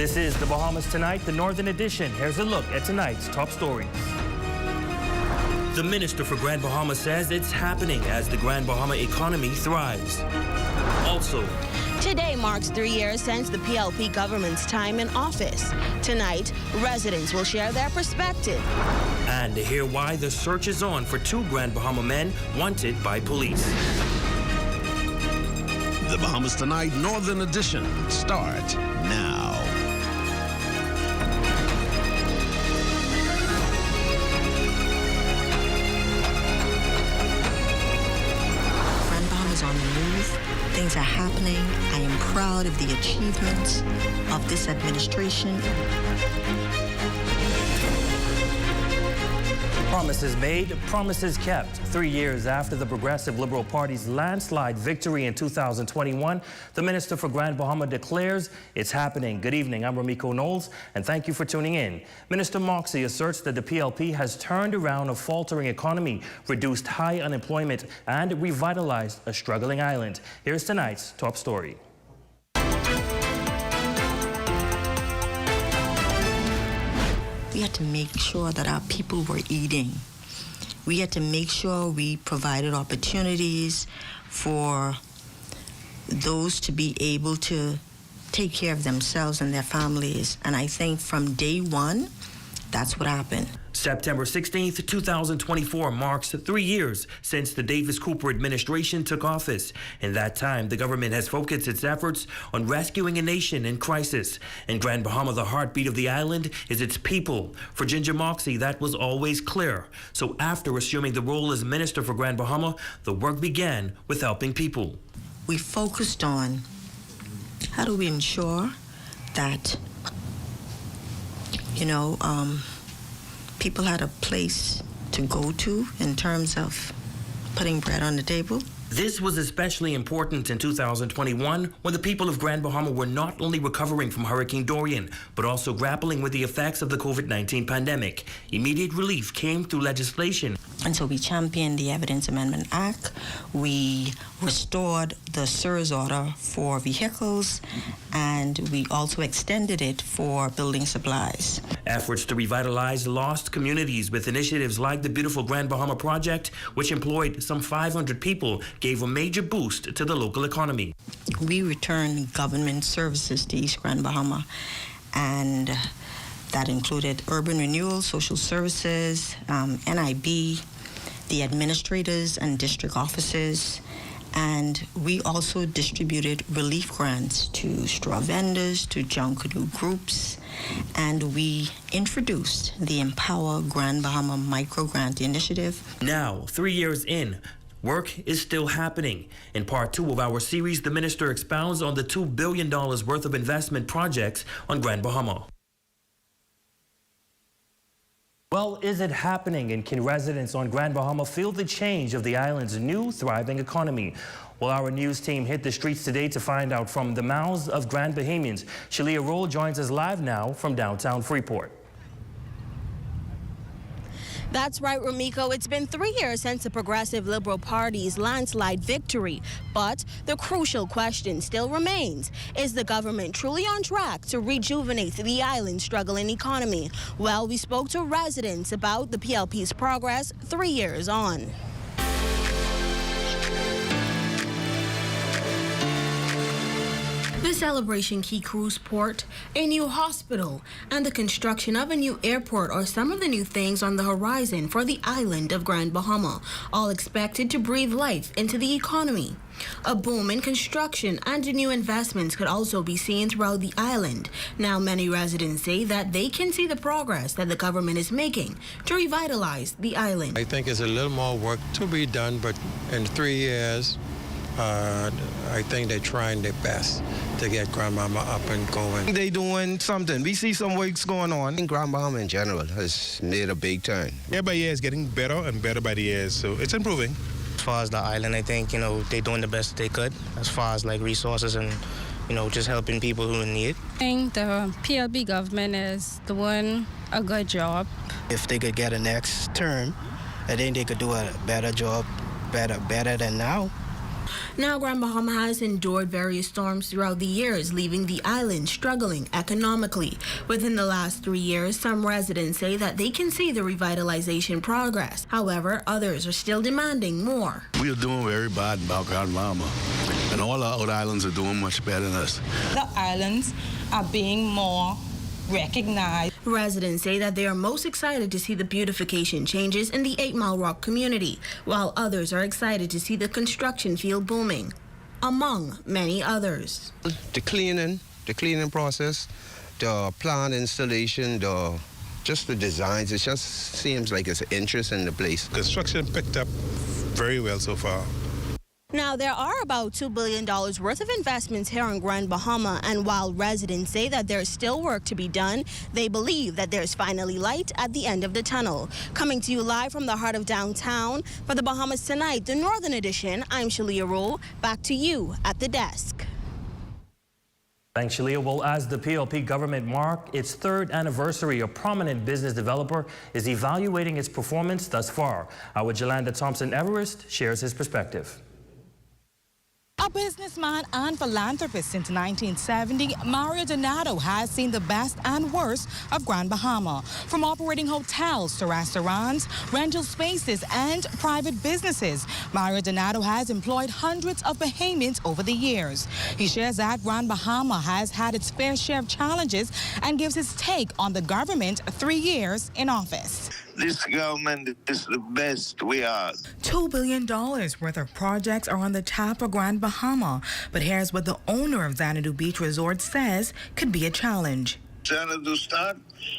This is the Bahamas Tonight, the Northern Edition. Here's a look at tonight's top stories. The Minister for Grand Bahama says it's happening as the Grand Bahama economy thrives. Also, today marks 3 years since the PLP government's time in office. Tonight, residents will share their perspective. And to hear why the search is on for 2 Grand Bahama men wanted by police. The Bahamas Tonight Northern Edition start now. Grand Bahama's on the move. Things are happening. I am proud of the achievements of this administration. Promises made, promises kept. 3 years after the Progressive Liberal Party's landslide victory in 2021, the Minister for Grand Bahama declares it's happening. Good evening, I'm Ramiko Knowles, and thank you for tuning in. Minister Moxie asserts that the PLP has turned around a faltering economy, reduced high unemployment, and revitalized a struggling island. Here's tonight's top story. We had to make sure that our people were eating. We had to make sure we provided opportunities for those to be able to take care of themselves and their families. And I think from day one, that's what happened. September 16th, 2024 marks 3 years since the Davis Cooper administration took office. In that time, the government has focused its efforts on rescuing a nation in crisis. In Grand Bahama, the heartbeat of the island is its people. For Ginger Moxie, that was always clear. So after assuming the role as Minister for Grand Bahama, the work began with helping people. We focused on how do we ensure that, people had a place to go to in terms of putting bread on the table. This was especially important in 2021 when the people of Grand Bahama were not only recovering from Hurricane Dorian, but also grappling with the effects of the COVID-19 pandemic. Immediate relief came through legislation. And so we championed the Evidence Amendment Act. We restored the SIRS order for vehicles, and we also extended it for building supplies. Efforts to revitalize lost communities with initiatives like the Beautiful Grand Bahama Project, which employed some 500 people, gave a major boost to the local economy. We returned government services to East Grand Bahama, and that included urban renewal, social services, NIB, the administrators and district offices, and we also distributed relief grants to straw vendors, to Junkanoo groups, and we introduced the Empower Grand Bahama Micro Grant Initiative. Now, 3 years in, work is still happening. In part 2 of our series, the minister expounds on the $2 billion worth of investment projects on Grand Bahama. Well, is it happening, and can residents on Grand Bahama feel the change of the island's new thriving economy? Well, our news team hit the streets today to find out from the mouths of Grand Bahamians. Shalia Roll joins us live now from downtown Freeport. That's right, Ramiko. It's been 3 years since the Progressive Liberal Party's landslide victory. But the crucial question still remains. Is the government truly on track to rejuvenate the island's struggling economy? Well, we spoke to residents about the PLP's progress 3 years on. The Celebration Key Cruise Port, a new hospital, and the construction of a new airport are some of the new things on the horizon for the island of Grand Bahama, all expected to breathe life into the economy. A boom in construction and new investments could also be seen throughout the island. Now, many residents say that they can see the progress that the government is making to revitalize the island. I think there's a little more work to be done, but in 3 years, I think they're trying their best to get Grand Bahama up and going. They're doing something. We see some works going on. I think Grand Bahama in general has made a big turn. Year by year, it's getting better and better by the years, so it's improving. As far as the island, I think, they're doing the best they could as far as like resources and, just helping people who need. I think the PLB government is doing a good job. If they could get a next term, I think they could do a better job, better than now. Now, Grand Bahama has endured various storms throughout the years, leaving the island struggling economically. Within the last 3 years, some residents say that they can see the revitalization progress. However, others are still demanding more. We are doing very bad about Grand Bahama, and all our other islands are doing much better than us. The islands are being more recognized. Residents say that they are most excited to see the beautification changes in the 8 Mile Rock community, while others are excited to see the construction field booming, among many others. The cleaning process, the plant installation, just the designs, it just seems like it's an interest in the place. Construction picked up very well so far. Now, there are about $2 billion worth of investments here in Grand Bahama, and while residents say that there's still work to be done, they believe that there's finally light at the end of the tunnel. Coming to you live from the heart of downtown, for the Bahamas Tonight, the Northern Edition, I'm Shalia Rule. Back to you at the desk. Thanks, Shalia. Well, as the PLP government marks its 3rd anniversary, a prominent business developer is evaluating its performance thus far. Our Jolanda Thompson-Everest shares his perspective. A businessman and philanthropist since 1970, Mario Donato has seen the best and worst of Grand Bahama. From operating hotels to restaurants, rental spaces, and private businesses, Mario Donato has employed hundreds of Bahamians over the years. He shares that Grand Bahama has had its fair share of challenges and gives his take on the government 3 years in office. This government is the best we are. $2 billion worth of projects are on the tap of Grand Bahama, but here's what the owner of Xanadu Beach Resort says could be a challenge. Xanadu start,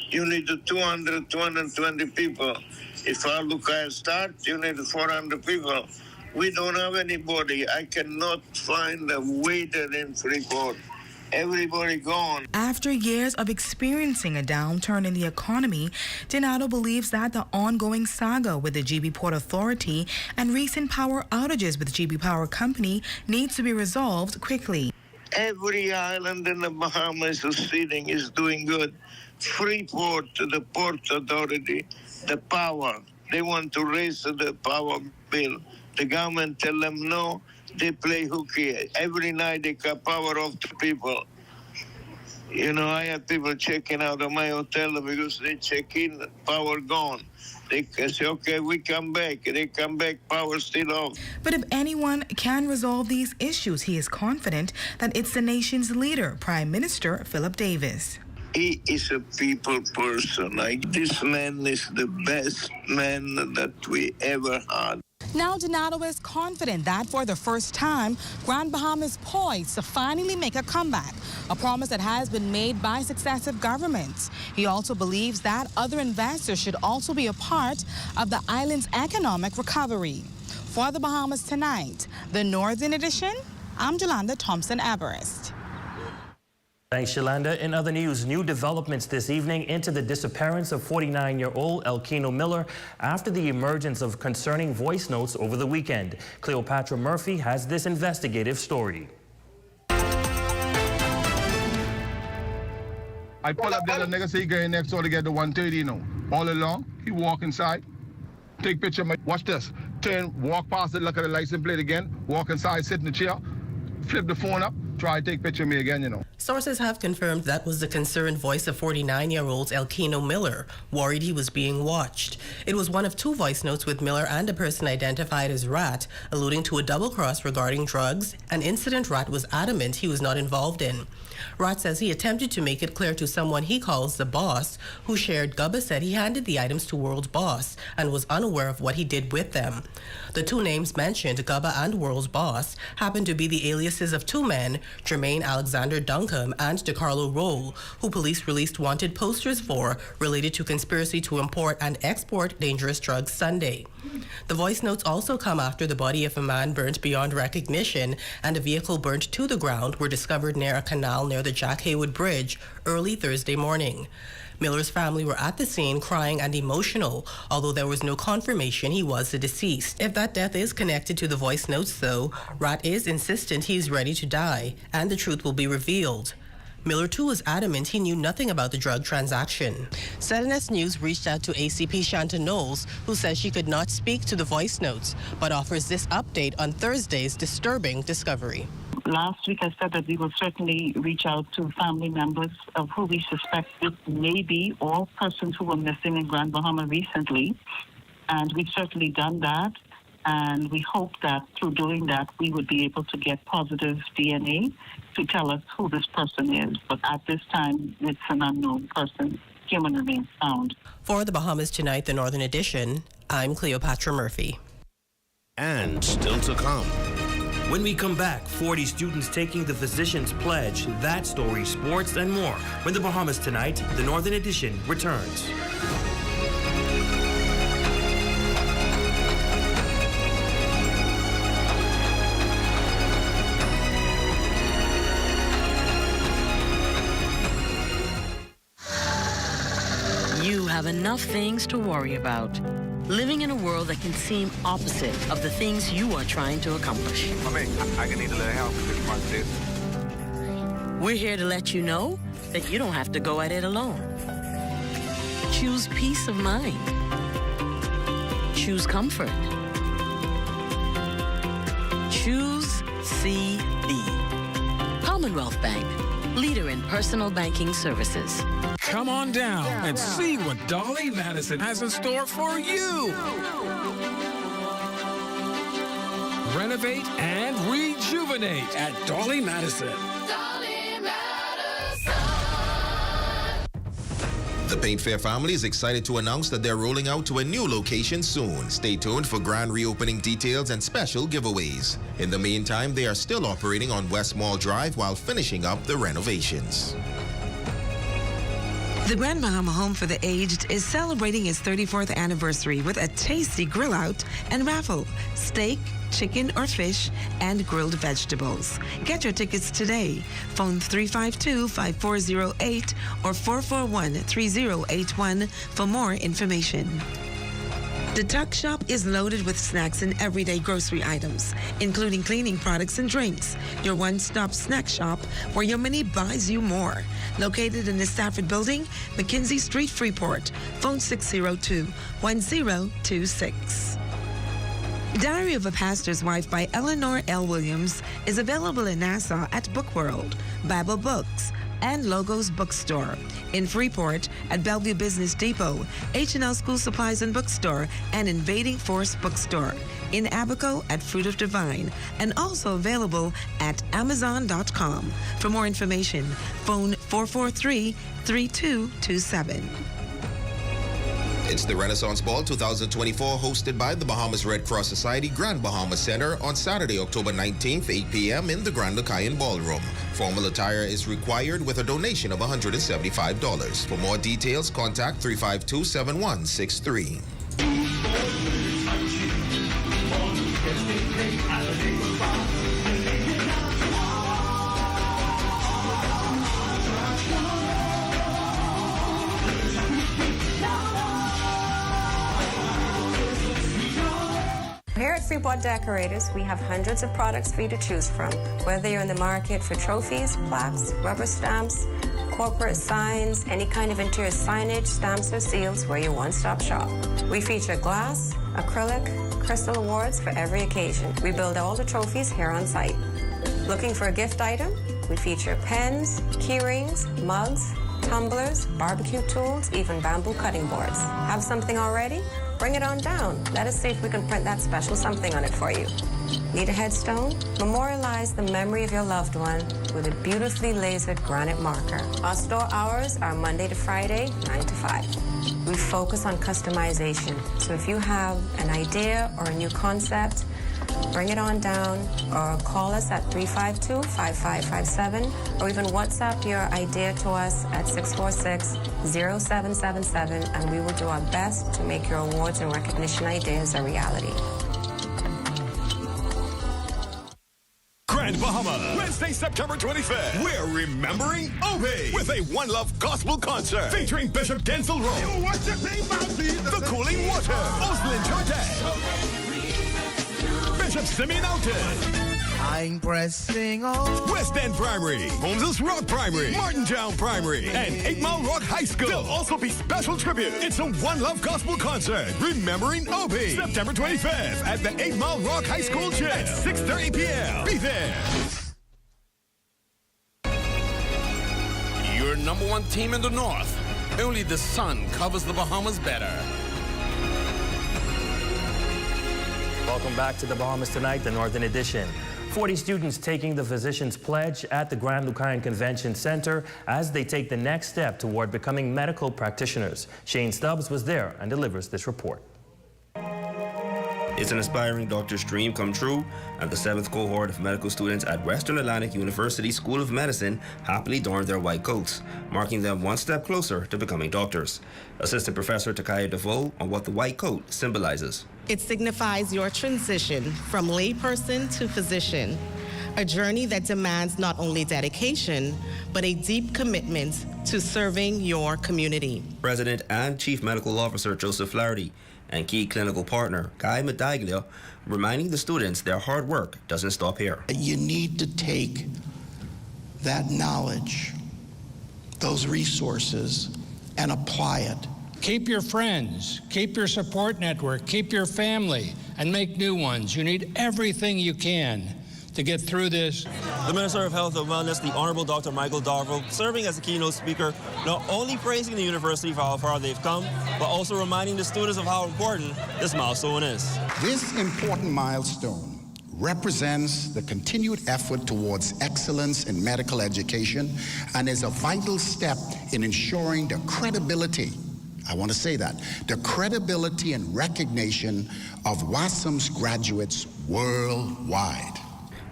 you need 200, 220 people. If Alukai start, you need 400 people. We don't have anybody. I cannot find a waiter in Freeport. Everybody gone. After years of experiencing a downturn in the economy, Donato believes that the ongoing saga with the GB Port Authority and recent power outages with GB Power Company needs to be resolved quickly. Every island in the Bahamas is doing good. Freeport, the Port Authority, the power. They want to raise the power bill. The government tell them no. They play hooky. Every night they cut power off to people. You know, I have people checking out of my hotel because they check in, power gone. They say, okay, we come back. They come back, power still off. But if anyone can resolve these issues, he is confident that it's the nation's leader, Prime Minister Philip Davis. He is a people person. This man is the best man that we ever had. Now Donato is confident that for the first time, Grand Bahama is poised to finally make a comeback, a promise that has been made by successive governments. He also believes that other investors should also be a part of the island's economic recovery. For the Bahamas Tonight, the Northern Edition, I'm Jolanda Thompson-Everest. Thanks, Yolanda. In other news, new developments this evening into the disappearance of 49-year-old Elkino Miller after the emergence of concerning voice notes over the weekend. Cleopatra Murphy has this investigative story. I pull up there, the nigga say he going next door to get the 130, you know. All along, he walk inside, take picture of my, watch this, turn, walk past it, look at the license plate again, walk inside, sit in the chair, flip the phone up, try to take picture of me again, you know. Sources have confirmed that was the concerned voice of 49-year-old Elkino Miller, worried he was being watched. It was one of 2 voice notes with Miller and a person identified as Rat, alluding to a double cross regarding drugs, an incident Rat was adamant he was not involved in. Rat says he attempted to make it clear to someone he calls the boss, who shared Gubba said he handed the items to World's boss and was unaware of what he did with them. The 2 names mentioned, Gubba and World's boss, happen to be the aliases of 2 men, Jermaine Alexander Duncombe and DeCarlo Roll, who police released wanted posters for related to conspiracy to import and export dangerous drugs Sunday. The voice notes also come after the body of a man burnt beyond recognition and a vehicle burnt to the ground were discovered near a canal near the Jack Haywood Bridge early Thursday morning. Miller's family were at the scene crying and emotional, although there was no confirmation he was the deceased. If that death is connected to the voice notes, though, Rat is insistent he's ready to die, and the truth will be revealed. Miller, too, was adamant he knew nothing about the drug transaction. CLNS News reached out to ACP Shanta Knowles, who says she could not speak to the voice notes, but offers this update on Thursday's disturbing discovery. Last week I said that we will certainly reach out to family members of who we suspect this may be, or persons who were missing in Grand Bahama recently. And we've certainly done that. And we hope that through doing that, we would be able to get positive DNA to tell us who this person is. But at this time, it's an unknown person. Human remains found. For the Bahamas Tonight, the Northern Edition, I'm Cleopatra Murphy. And still to come. When we come back, 40 students taking the Physician's Pledge, that story, sports, and more. When the Bahamas Tonight, the Northern Edition returns. You have enough things to worry about. Living in a world that can seem opposite of the things you are trying to accomplish. I can need a little help with this. We're here to let you know that you don't have to go at it alone. Choose peace of mind. Choose comfort. Choose CB. Commonwealth Bank, leader in personal banking services. Come on down and see what Dolly Madison has in store for you. Renovate and rejuvenate at Dolly Madison. The Paint Fair family is excited to announce that they're rolling out to a new location soon. Stay tuned for grand reopening details and special giveaways. In the meantime, they are still operating on West Mall Drive while finishing up the renovations. The Grand Bahama Home for the Aged is celebrating its 34th anniversary with a tasty grill out and raffle, steak, chicken or fish, and grilled vegetables. Get your tickets today. Phone 352-5408 or 441-3081 for more information. The Tuck Shop is loaded with snacks and everyday grocery items, including cleaning products and drinks. Your one-stop snack shop where your money buys you more. Located in the Stafford Building, McKinsey Street, Freeport. Phone 602-1026. Diary of a Pastor's Wife by Eleanor L. Williams is available in Nassau at Bookworld, Bible Books, and Logos Bookstore. In Freeport at Bellevue Business Depot, H&L School Supplies and Bookstore, and Invading Force Bookstore. In Abaco at Fruit of Divine, and also available at Amazon.com. For more information, phone 443-3227. It's the Renaissance Ball 2024, hosted by the Bahamas Red Cross Society Grand Bahama Center on Saturday, October 19th, 8 p.m. in the Grand Lucayan Ballroom. Formal attire is required with a donation of $175. For more details, contact 352-7163. Here at Freeport Decorators, we have hundreds of products for you to choose from. Whether you're in the market for trophies, plaques, rubber stamps, corporate signs, any kind of interior signage, stamps, or seals, we're your one-stop shop. We feature glass, acrylic, crystal awards for every occasion. We build all the trophies here on site. Looking for a gift item? We feature pens, key rings, mugs, tumblers, barbecue tools, even bamboo cutting boards. Have something already? Bring it on down. Let us see if we can print that special something on it for you. Need a headstone? Memorialize the memory of your loved one with a beautifully lasered granite marker. Our store hours are Monday to Friday, 9 to 5. We focus on customization. So if you have an idea or a new concept, bring it on down or call us at 352-5557 or even WhatsApp your idea to us at 646-0777 and we will do our best to make your awards and recognition ideas a reality. Grand Bahama, Wednesday, September 25th. We're remembering Obey with a One Love Gospel concert featuring Bishop Denzel Rose, The Cooling Water, Oslin Chartet, Bishop Simeon Alton, I'm pressing on. West End Primary, Holmes's Rock Primary, Martintown Primary, and 8 Mile Rock High School. There'll also be special tribute. It's a One Love Gospel concert, remembering Opie. September 25th at the 8 Mile Rock High School gym at 6:30 p.m. Be there. Your number one team in the North. Only the sun covers the Bahamas better. Welcome back to the Bahamas Tonight, the Northern Edition. 40 students taking the Physician's Pledge at the Grand Lucayan Convention Center as they take the next step toward becoming medical practitioners. Shane Stubbs was there and delivers this report. It's an aspiring doctor's dream come true, and the 7th cohort of medical students at Western Atlantic University School of Medicine happily donned their white coats, marking them one step closer to becoming doctors. Assistant Professor Takaya DeVoe on what the white coat symbolizes. It signifies your transition from layperson to physician, a journey that demands not only dedication, but a deep commitment to serving your community. President and Chief Medical Officer Joseph Flaherty and key clinical partner Guy Medaglia reminding the students their hard work doesn't stop here. You need to take that knowledge, those resources, and apply it. Keep your friends, keep your support network, keep your family, and make new ones. You need everything you can to get through this. The Minister of Health and Wellness, the Honorable Dr. Michael Darville, serving as the keynote speaker, not only praising the university for how far they've come, but also reminding the students of how important this milestone is. This important milestone represents the continued effort towards excellence in medical education and is a vital step in ensuring the credibility, I want to say that, the credibility and recognition of WASM's graduates worldwide.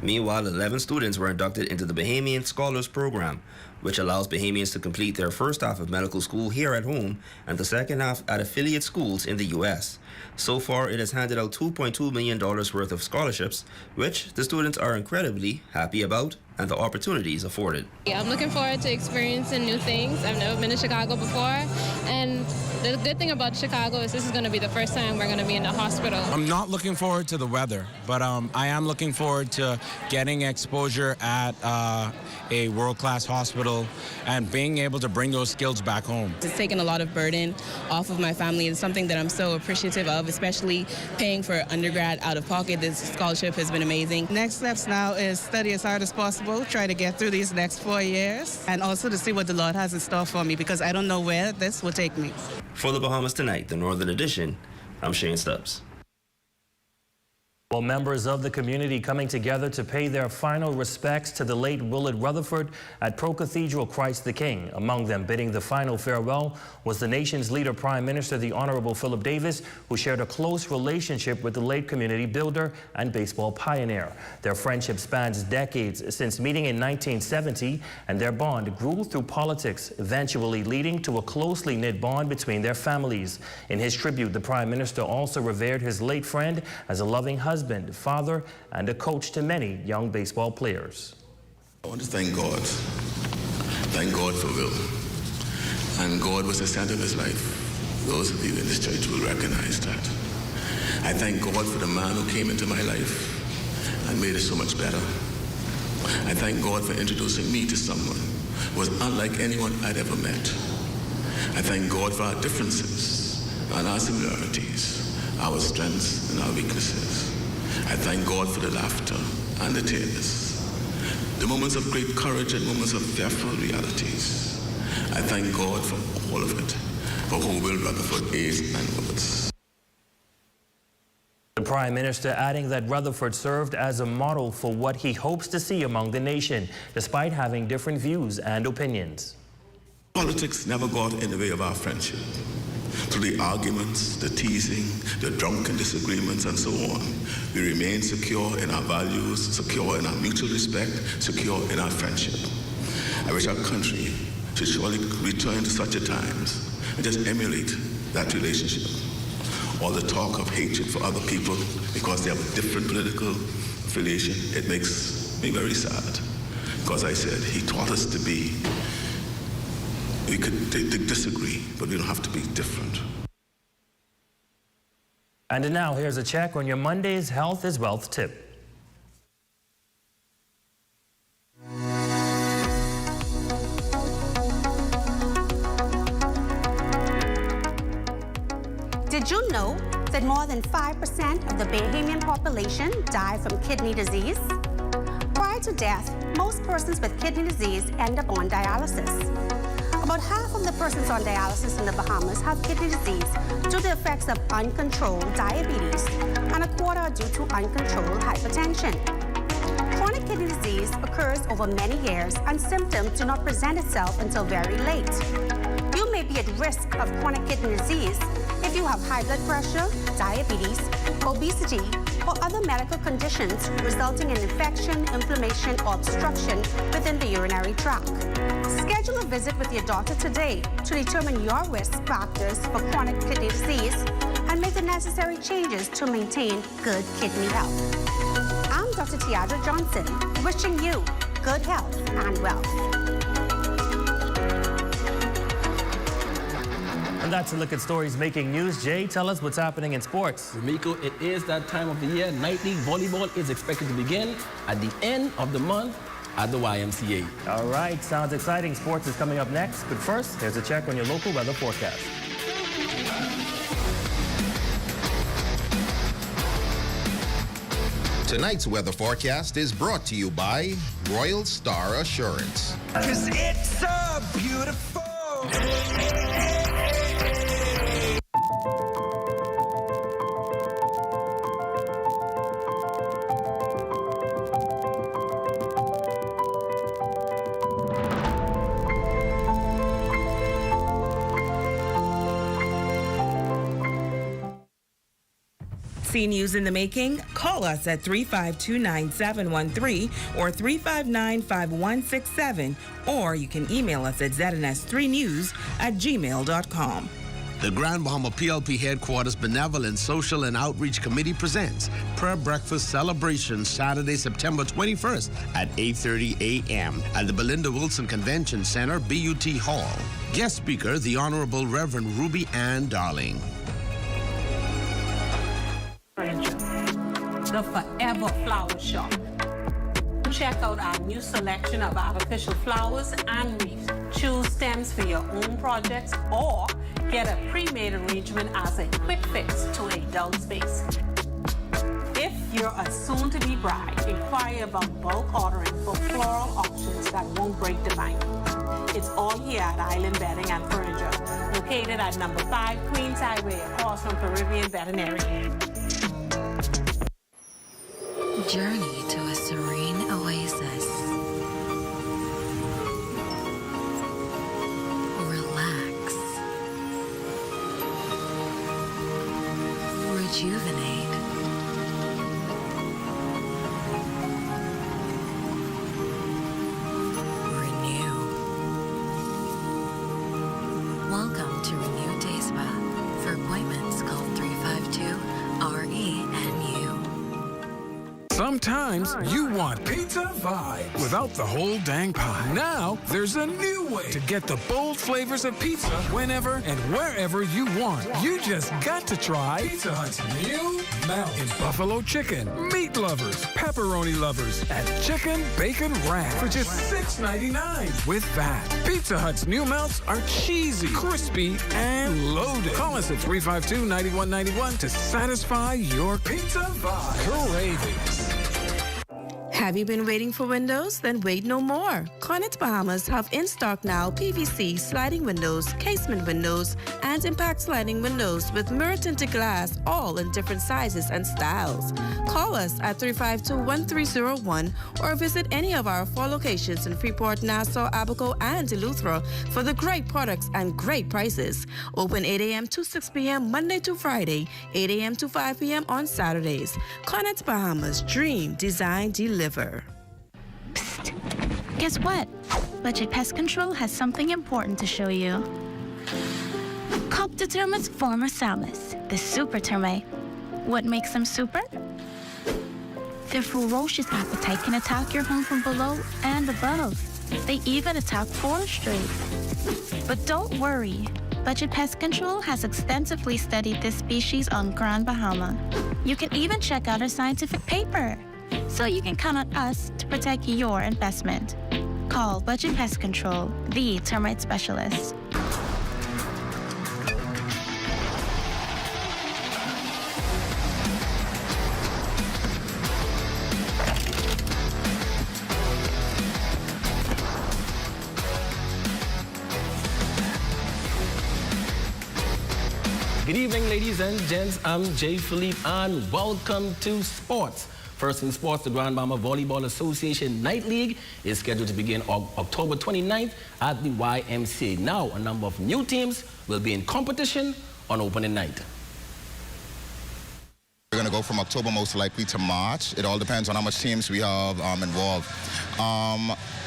Meanwhile, 11 students were inducted into the Bahamian Scholars Program, which allows Bahamians to complete their first half of medical school here at home and the second half at affiliate schools in the U.S. So far, it has handed out $2.2 million worth of scholarships, which the students are incredibly happy about and the opportunities afforded. I'm looking forward to experiencing new things. I've never been to Chicago before, and the good thing about Chicago is this is going to be the first time we're going to be in the hospital. I'm not looking forward to the weather, but I am looking forward to getting exposure at a world-class hospital and being able to bring those skills back home. It's taken a lot of burden off of my family. It's something that I'm so appreciative of, especially paying for undergrad out of pocket. This scholarship has been amazing. Next steps now is study as hard as possible, try to get through these next 4 years, and also to see what the Lord has in store for me, because I don't know where this will take me. For the Bahamas Tonight, the Northern Edition, I'm Shane Stubbs. Well, members of the community coming together to pay their final respects to the late Willard Rutherford at Pro Cathedral Christ the King. Among them bidding the final farewell was the nation's leader, Prime Minister, the Honorable Philip Davis, who shared a close relationship with the late community builder and baseball pioneer. Their friendship spans decades since meeting in 1970, and their bond grew through politics, eventually leading to a closely knit bond between their families. In his tribute, the Prime Minister also revered his late friend as a loving husband, father, and a coach to many young baseball players. I want to thank God. Thank God for Will. And God was the center of his life. Those of you in this church will recognize that. I thank God for the man who came into my life and made it so much better. I thank God for introducing me to someone who was unlike anyone I'd ever met. I thank God for our differences and our similarities, our strengths and our weaknesses. I thank God for the laughter and the tears, the moments of great courage and moments of fearful realities. I thank God for all of it, for who Will Rutherford is and was. The Prime Minister adding that Rutherford served as a model for what he hopes to see among the nation, despite having different views and opinions. Politics never got in the way of our friendship. Through the arguments, the teasing, the drunken disagreements, and so on, we remain secure in our values, secure in our mutual respect, secure in our friendship. I wish our country should surely return to such a times and just emulate that relationship. All the talk of hatred for other people because they have a different political affiliation, it makes me very sad. Because I said, he taught us to be, we could disagree, but we don't have to be different. And now here's a check on your Monday's Health is Wealth tip. Did you know that more than 5% of the Bahamian population die from kidney disease? Prior to death, most persons with kidney disease end up on dialysis. About half of the persons on dialysis in the Bahamas have kidney disease due to the effects of uncontrolled diabetes, and a quarter are due to uncontrolled hypertension. Chronic kidney disease occurs over many years, and symptoms do not present itself until very late. You may be at risk of chronic kidney disease if you have high blood pressure, diabetes, obesity, or other medical conditions resulting in infection, inflammation, or obstruction within the urinary tract. Schedule a visit with your doctor today to determine your risk factors for chronic kidney disease and make the necessary changes to maintain good kidney health. I'm Dr. Tiadra Johnson, wishing you good health and wealth. And that's a look at stories making news. Jay, tell us what's happening in sports. Remiko, it is that time of the year. Night League Volleyball is expected to begin at the end of the month at the YMCA. All right, sounds exciting. Sports is coming up next. But first, here's a check on your local weather forecast. Tonight's weather forecast is brought to you by Royal Star Assurance. 'Cause it's so beautiful. See news in the making? Call us at 352-9713 or 359-5167, or you can email us at zns3news@gmail.com. The Grand Bahama PLP Headquarters Benevolent Social and Outreach Committee presents Prayer Breakfast Celebration Saturday, September 21st at 8:30 a.m. at the Belinda Wilson Convention Center, BUT Hall. Guest speaker, the Honorable Reverend Ruby Ann Darling. The Forever Flower Shop. Check out our new selection of artificial flowers and wreaths. Choose stems for your own projects or get a pre-made arrangement as a quick fix to a dull space. If you're a soon-to-be bride, inquire about bulk ordering for floral options that won't break the bank. It's all here at Island Bedding and Furniture, located at number 5 Queens Highway, across from Caribbean Veterinary. Journey to a serene oasis. Relax. Rejuvenate. Renew. Welcome to Renew Day Spa. For appointments, call 352-RENU. Sometimes you want pizza vibe without the whole dang pie. Now, there's a new way to get the bold flavors of pizza whenever and wherever you want. You just got to try Pizza Hut's new melt in buffalo chicken, meat lovers, pepperoni lovers, and chicken bacon wrap for just $6.99 with that. Pizza Hut's new melts are cheesy, crispy, and loaded. Call us at 352-9191 to satisfy your pizza vibe cravings. Have you been waiting for windows? Then wait no more. Cornet Bahamas have in stock now PVC sliding windows, casement windows, and impact sliding windows with mirror tinted glass, all in different sizes and styles. Call us at 352-1301 or visit any of our 4 locations in Freeport, Nassau, Abaco, and Eleuthera for the great products and great prices. Open 8 a.m. to 6 p.m. Monday to Friday, 8 a.m. to 5 p.m. on Saturdays. Cornet Bahamas, dream, design, deliver. Psst. Guess what? Budget Pest Control has something important to show you. Copta termites formisalis, the super termite. What makes them super? Their ferocious appetite can attack your home from below and above. They even attack forestry. But don't worry. Budget Pest Control has extensively studied this species on Grand Bahama. You can even check out our scientific paper. So you can count on us to protect your investment. Call Budget Pest Control, the termite specialist. Good evening, ladies and gents. I'm Jay Philippe, and welcome to sports. First in sports, the Grand Bahama Volleyball Association Night League is scheduled to begin October 29th at the YMCA. Now, a number of new teams will be in competition on opening night. We're going to go from October most likely to March. It all depends on how much teams we have involved.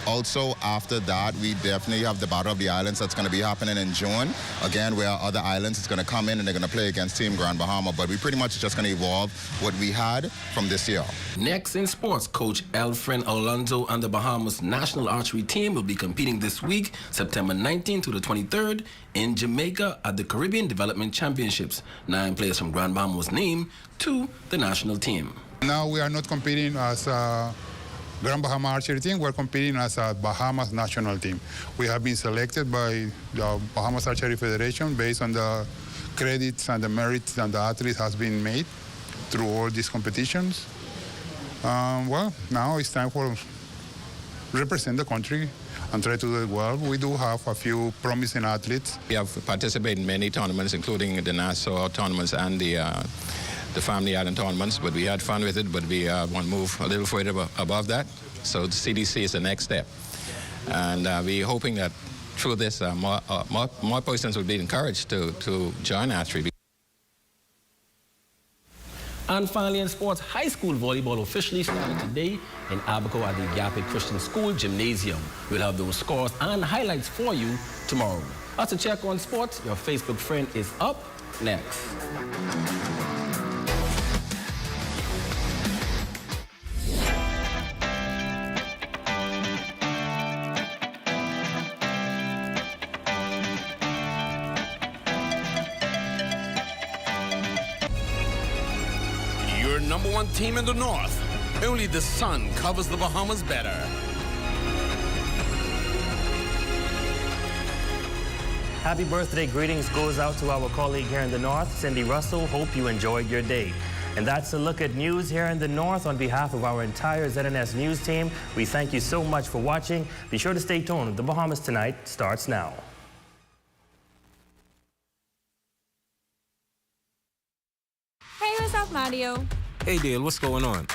Also, after that, we definitely have the Battle of the Islands that's going to be happening in June. Again, where other islands is going to come in and they're going to play against Team Grand Bahama. But we pretty much just going to evolve what we had from this year. Next in sports, Coach Elfren Alonso and the Bahamas national archery team will be competing this week, September 19th to the 23rd, in Jamaica at the Caribbean Development Championships. 9 players from Grand Bahama was named to the national team. Now we are not competing as a Grand Bahama archery team, we're competing as a Bahamas national team. We have been selected by the Bahamas Archery Federation based on the credits and the merits that the athlete has been made through all these competitions. Well, now it's time for represent the country and try to do it well. We do have a few promising athletes. We have participated in many tournaments, including the Nassau tournaments and the Family Island tournaments, but we had fun with it, but we want to move a little further above that. So the CDC is the next step. And we're hoping that through this, more persons will be encouraged to join archery. And finally in sports, high school volleyball officially started today in Abaco at the Yape Christian School Gymnasium. We'll have those scores and highlights for you tomorrow. That's a check on sports. Your Facebook friend is up next. Your #1 team in the North. Only the sun covers the Bahamas better. Happy birthday greetings goes out to our colleague here in the North, Cindy Russell. Hope you enjoyed your day. And that's a look at news here in the North. On behalf of our entire ZNS News team, we thank you so much for watching. Be sure to stay tuned. The Bahamas Tonight starts now. Hey, what's up, Mario? Hey, Dale, what's going on?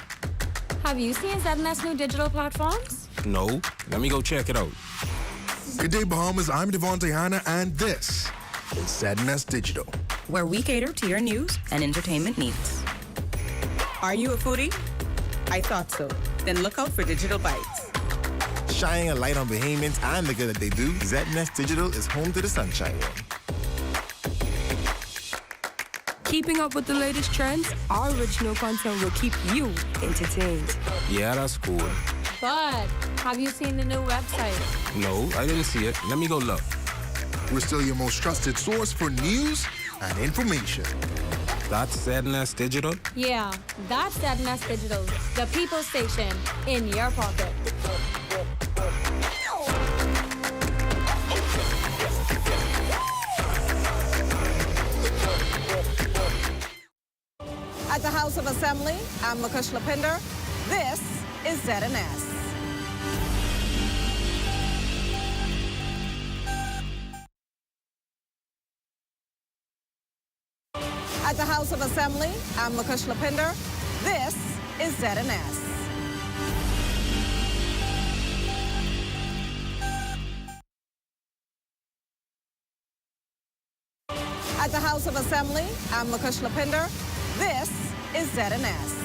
Have you seen ZNS new digital platforms? No. Let me go check it out. Good day, Bahamas. I'm Devontae Hanna, and this is ZNS Digital, where we cater to your news and entertainment needs. Are you a foodie? I thought so. Then look out for Digital Bites. Shining a light on Bahamians and the good that they do, ZNS Digital is home to the sunshine one. Keeping up with the latest trends, our original content will keep you entertained. Yeah, that's cool. But have you seen the new website? No, I didn't see it. Let me go look. We're still your most trusted source for news and information. That's ZNS Digital? Yeah, that's ZNS Digital, the people station in your pocket. At the House of Assembly, I'm Makush Lapinder. This is ZNS. At the House of Assembly, I'm Makush Lapinder. This is ZNS. At the House of Assembly, I'm Makush Lapinder. This is ZNS.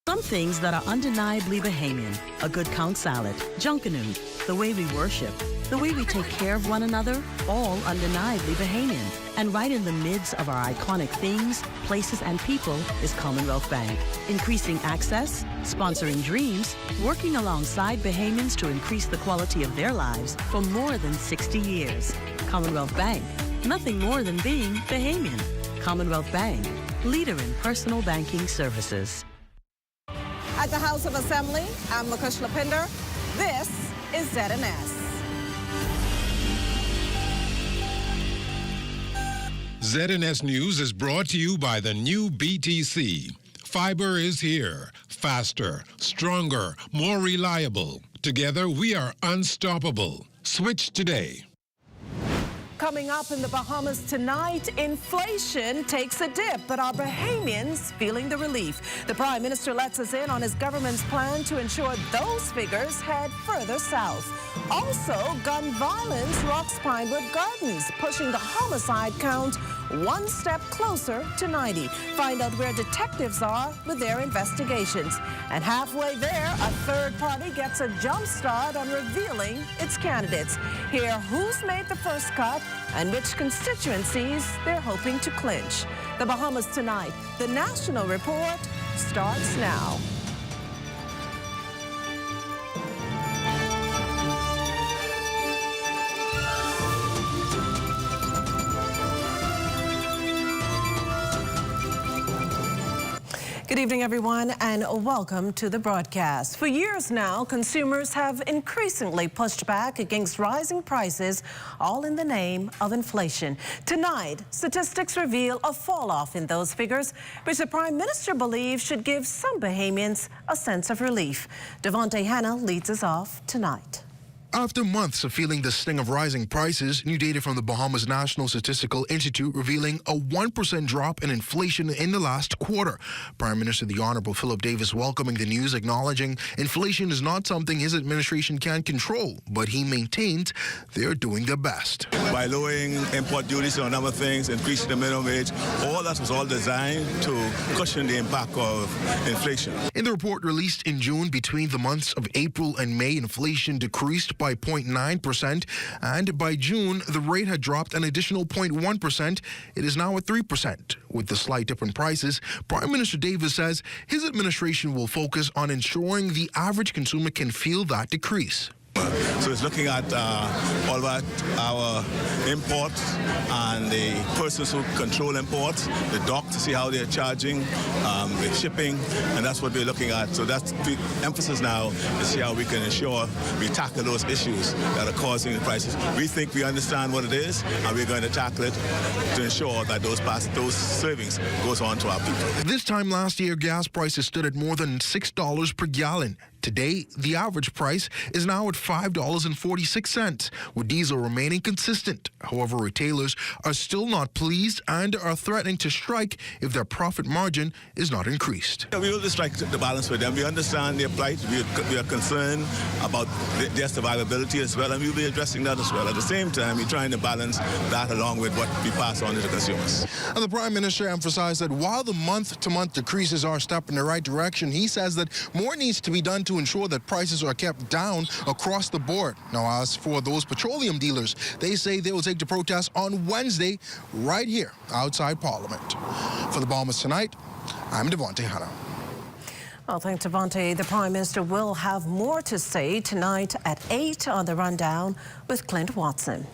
Some things that are undeniably Bahamian. A good count salad, Junkanoo, the way we worship, the way we take care of one another, all undeniably Bahamian. And right in the midst of our iconic things, places, and people is Commonwealth Bank. Increasing access, sponsoring dreams, working alongside Bahamians to increase the quality of their lives for more than 60 years. Commonwealth Bank, nothing more than being Bahamian. Commonwealth Bank, leader in personal banking services. At the House of Assembly, I'm Makush Lapinder. This is ZNS. ZNS News is brought to you by the new BTC. Fiber is here. Faster, stronger, more reliable. Together, we are unstoppable. Switch today. Coming up in the Bahamas tonight, inflation takes a dip, but are Bahamians feeling the relief? The Prime Minister lets us in on his government's plan to ensure those figures head further south. Also, gun violence rocks Pinewood Gardens, pushing the homicide count one step closer to 90. Find out where detectives are with their investigations. And halfway there, a third party gets a jump start on revealing its candidates. Hear who's made the first cut and which constituencies they're hoping to clinch. The Bahamas tonight. The National Report starts now. Good evening, everyone, and welcome to the broadcast. For years now, consumers have increasingly pushed back against rising prices, all in the name of inflation. Tonight, statistics reveal a fall-off in those figures, which the Prime Minister believes should give some Bahamians a sense of relief. Devontae Hanna leads us off tonight. After months of feeling the sting of rising prices, new data from the Bahamas National Statistical Institute revealing a 1% drop in inflation in the last quarter. Prime Minister the Honorable Philip Davis welcoming the news, acknowledging inflation is not something his administration can control, but he maintains they're doing their best. By lowering import duties on other things, increasing the minimum wage, all that was all designed to cushion the impact of inflation. In the report released in June, between the months of April and May, inflation decreased by 0.9%, and by June, the rate had dropped an additional 0.1%. It is now at 3%. With the slight dip in prices, Prime Minister Davis says his administration will focus on ensuring the average consumer can feel that decrease. So it's looking at all about our imports and the persons who control imports, the dock to see how they're charging, the shipping, and that's what we're looking at. So that's the emphasis now to see how we can ensure we tackle those issues that are causing the prices. We think we understand what it is, and we're going to tackle it to ensure that those savings goes on to our people. This time last year, gas prices stood at more than $6 per gallon. Today, the average price is now at $5.46, with diesel remaining consistent. However, retailers are still not pleased and are threatening to strike if their profit margin is not increased. We will strike the balance with them. We understand their plight. We are concerned about their survivability as well, and we'll be addressing that as well. At the same time, we're trying to balance that along with what we pass on to the consumers. And the Prime Minister emphasized that while the month-to-month decreases are a step in the right direction, he says that more needs to be done to ensure that prices are kept down across the board. Now, as for those petroleum dealers, they say they will take the protest on Wednesday right here outside Parliament. For the Bahamas Tonight, I'm Devontae Hanna. Well, thanks, Devontae. The Prime Minister will have more to say tonight at 8 on The Rundown with Clint Watson.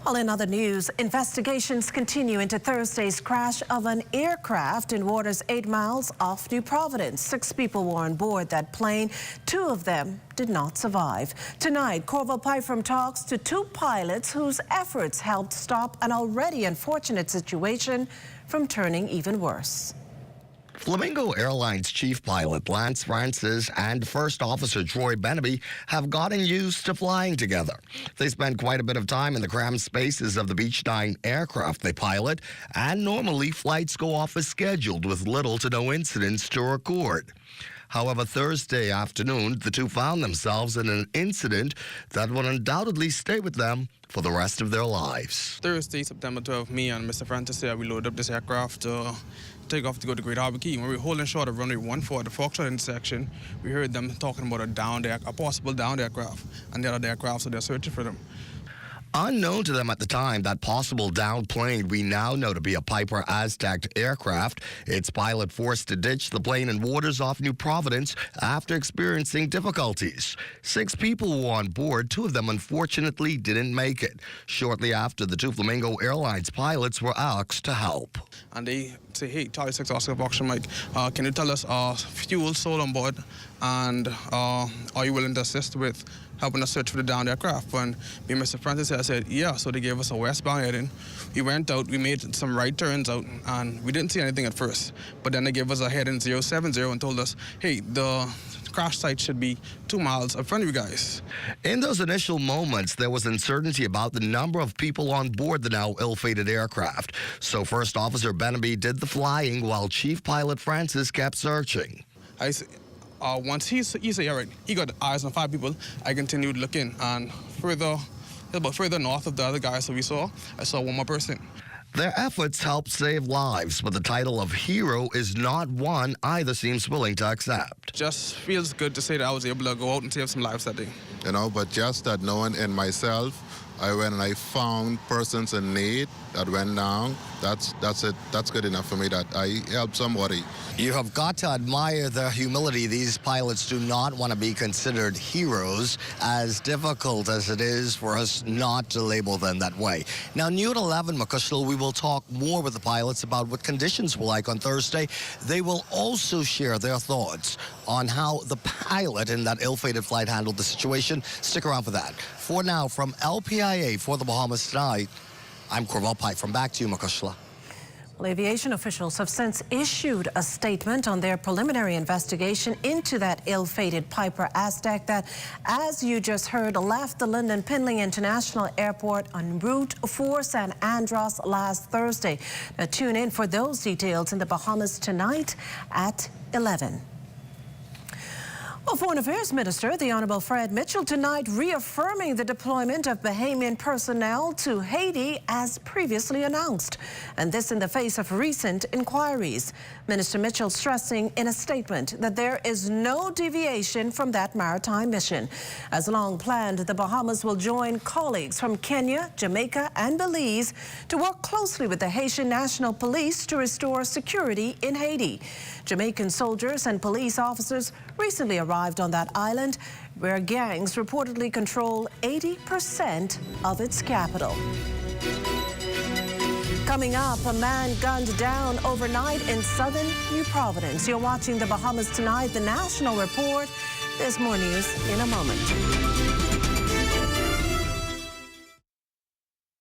Well, in other news, investigations continue into Thursday's crash of an aircraft in waters 8 miles off New Providence. 6 people were on board that plane. 2 of them did not survive. Tonight, Corval Pyfrom talks to 2 pilots whose efforts helped stop an already unfortunate situation from turning even worse. Flamingo Airlines chief pilot Lance Francis and First Officer Troy Beneby have gotten used to flying together. They spend quite a bit of time in the cramped spaces of the Beech 9 aircraft they pilot, and normally flights go off as scheduled with little to no incidents to record. However, Thursday afternoon, the 2 found themselves in an incident that will undoubtedly stay with them for the rest of their lives. Thursday, September 12th, me and Mr. Francis here, we loaded up this aircraft to take off to go to Great Harbor Key. When we were holding short of runway 14 at the Foxtrot intersection, we heard them talking about a possible downed aircraft, and the other aircraft, so they're searching for them. Unknown to them at the time, that possible downed plane we now know to be a Piper Aztec aircraft. Its pilot forced to ditch the plane in waters off New Providence after experiencing difficulties. 6 people were on board. 2 of them unfortunately didn't make it. Shortly after, the 2 Flamingo Airlines pilots were asked to help. And they say, hey, Charlie 6 Oscar Boxer Mike, can you tell us fuel sold on board, and are you willing to assist with helping us search for the downed aircraft? When me and Mr. Francis here, I said, yeah, so they gave us a westbound heading. We went out, we made some right turns out, and we didn't see anything at first. But then they gave us a heading 070 and told us, hey, the crash site should be 2 miles in front of you guys. In those initial moments, there was uncertainty about the number of people on board the now ill-fated aircraft. So First Officer Benaby did the flying while Chief Pilot Francis kept searching. Once he said, all right, he got eyes on 5 people, I continued looking, and further north of the other guys that we saw, I saw 1 more person. Their efforts helped save lives, but the title of hero is not one either seems willing to accept. Just feels good to say that I was able to go out and save some lives that day. You know, but just that knowing in myself, I went and I found persons in need that went down. That's it. That's good enough for me that I helped somebody. You have got to admire their humility. These pilots do not want to be considered heroes, as difficult as it is for us not to label them that way. Now, new at 11, Makushla, we will talk more with the pilots about what conditions were like on Thursday. They will also share their thoughts on how the pilot in that ill-fated flight handled the situation. Stick around for that. For now, from LPIA for the Bahamas Tonight, I'm Corval Pike. Back to you, Makushla. Well, aviation officials have since issued a statement on their preliminary investigation into that ill-fated Piper Aztec that, as you just heard, left the Lyndon Pindling International Airport en route for San Andres last Thursday. Now, tune in for those details in the Bahamas Tonight at 11. Well, Foreign Affairs Minister, the Honorable Fred Mitchell, tonight reaffirming the deployment of Bahamian personnel to Haiti as previously announced, and this in the face of recent inquiries. Minister Mitchell stressing in a statement that there is no deviation from that maritime mission. As long planned, the Bahamas will join colleagues from Kenya, Jamaica, and Belize to work closely with the Haitian National Police to restore security in Haiti. Jamaican soldiers and police officers recently arrived on that island, where gangs reportedly control 80% of its capital. Coming up, a man gunned down overnight in southern New Providence. You're watching the Bahamas Tonight, the National Report. There's more news in a moment.